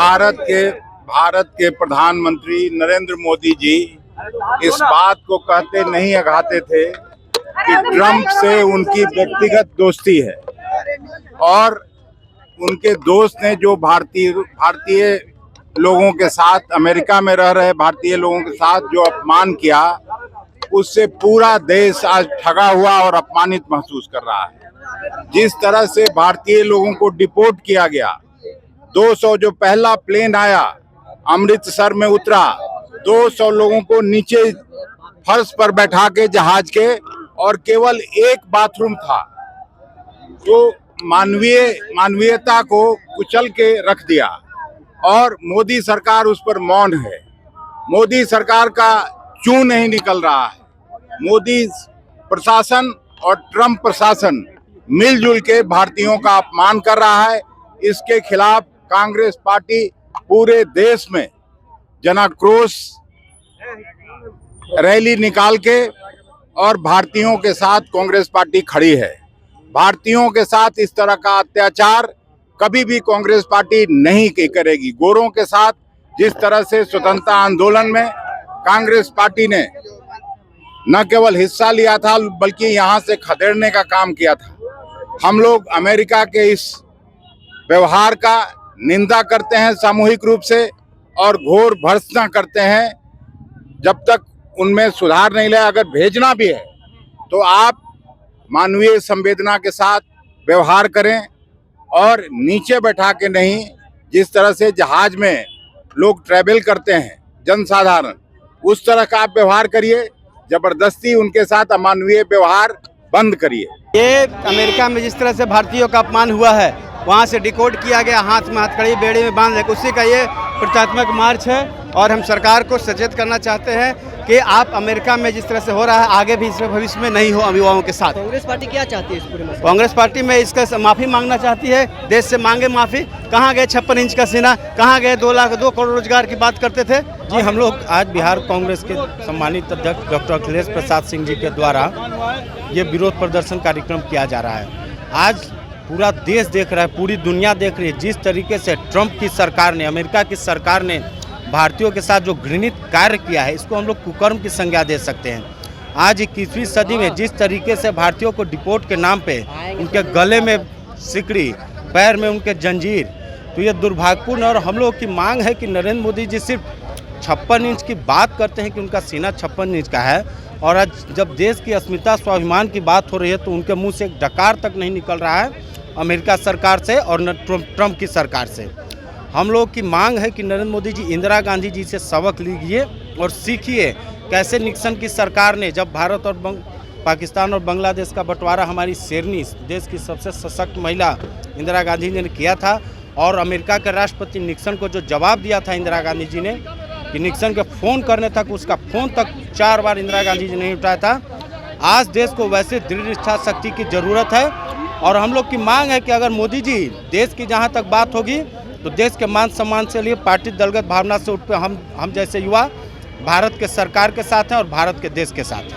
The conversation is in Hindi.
भारत के प्रधानमंत्री नरेंद्र मोदी जी इस बात को कहते नहीं अघाते थे कि ट्रंप से उनकी व्यक्तिगत दोस्ती है और उनके दोस्त ने जो भारतीय लोगों के साथ, अमेरिका में रह रहे भारतीय लोगों के साथ जो अपमान किया, उससे पूरा देश आज ठगा हुआ और अपमानित महसूस कर रहा है। जिस तरह से भारतीय लोगों को डिपोर्ट किया गया, 200 जो पहला प्लेन आया अमृतसर में उतरा, 200 लोगों को नीचे फर्श पर बैठा के जहाज के, और केवल एक बाथरूम था, तो मानवीयता को कुचल के रख दिया। और मोदी सरकार उस पर मौन है। मोदी सरकार का चूं नहीं निकल रहा है। मोदी प्रशासन और ट्रंप प्रशासन मिलजुल के भारतीयों का अपमान कर रहा है। इसके खिलाफ कांग्रेस पार्टी पूरे देश में जनाक्रोश रैली निकाल के और भारतीयों के साथ कांग्रेस पार्टी खड़ी है। भारतीयों के साथ इस तरह का अत्याचार कभी भी कांग्रेस पार्टी नहीं करेगी। गोरों के साथ जिस तरह से स्वतंत्रता आंदोलन में कांग्रेस पार्टी ने न केवल हिस्सा लिया था बल्कि यहां से खदेड़ने का काम किया था। हम लोग अमेरिका के इस व्यवहार का निंदा करते हैं सामूहिक रूप से और घोर भर्त्सना करते हैं। जब तक उनमें सुधार नहीं लाए, अगर भेजना भी है तो आप मानवीय संवेदना के साथ व्यवहार करें और नीचे बैठा के नहीं, जिस तरह से जहाज में लोग ट्रैवल करते हैं जनसाधारण, उस तरह का आप व्यवहार करिए। जबरदस्ती उनके साथ अमानवीय व्यवहार बंद करिए। ये अमेरिका में जिस तरह से भारतीयों का अपमान हुआ है, वहाँ से डिकोड किया गया, हाथ में हथकड़ी बेड़ी में बांध ले, उसी का ये प्रतीकात्मक मार्च है। और हम सरकार को सचेत करना चाहते हैं कि आप अमेरिका में जिस तरह से हो रहा है, आगे भी इसमें भविष्य में नहीं हो युवाओं के साथ। कांग्रेस पार्टी क्या चाहती है इस पूरे मसले? कांग्रेस पार्टी में इसका माफ़ी मांगना चाहती है, देश से मांगे माफ़ी। कहाँ गए 56 इंच का सीना, कहाँ गए 2 करोड़ रोजगार की बात करते थे। जी, हम लोग आज बिहार कांग्रेस के सम्मानित अध्यक्ष डॉक्टर अखिलेश प्रसाद सिंह जी के द्वारा ये विरोध प्रदर्शन कार्यक्रम किया जा रहा है। आज पूरा देश देख रहा है, पूरी दुनिया देख रही है जिस तरीके से ट्रंप की सरकार ने, अमेरिका की सरकार ने भारतीयों के साथ जो घृणित कार्य किया है, इसको हम लोग कुकर्म की संज्ञा दे सकते हैं। आज 21वीं सदी में जिस तरीके से भारतीयों को डिपोर्ट के नाम पे उनके गले में सिकड़ी, पैर में उनके जंजीर, तो ये दुर्भाग्यपूर्ण। और हम लोग की मांग है कि नरेंद्र मोदी जी सिर्फ 56 इंच की बात करते हैं कि उनका सीना 56 इंच का है, और आज जब देश की अस्मिता स्वाभिमान की बात हो रही है तो उनके मुँह से एक डकार तक नहीं निकल रहा है अमेरिका सरकार से और न ट्रंप की सरकार से। हम लोग की मांग है कि नरेंद्र मोदी जी इंदिरा गांधी जी से सबक लीजिए और सीखिए कैसे निक्सन की सरकार ने, जब भारत और पाकिस्तान और बांग्लादेश का बंटवारा हमारी शेरनी, देश की सबसे सशक्त महिला इंदिरा गांधी जी ने किया था, और अमेरिका के राष्ट्रपति निक्सन को जो जवाब दिया था इंदिरा गांधी जी ने कि निक्सन के फ़ोन करने तक, उसका फ़ोन तक 4 बार इंदिरा गांधी जी नहीं उठाया था। आज देश को वैसे दृढ़ इच्छा शक्ति की ज़रूरत है। और हम लोग की मांग है कि अगर मोदी जी देश की जहाँ तक बात होगी तो देश के मान सम्मान से लिए पार्टी दलगत भावना से उठ पे हम जैसे युवा भारत के सरकार के साथ हैं और भारत के देश के साथ हैं।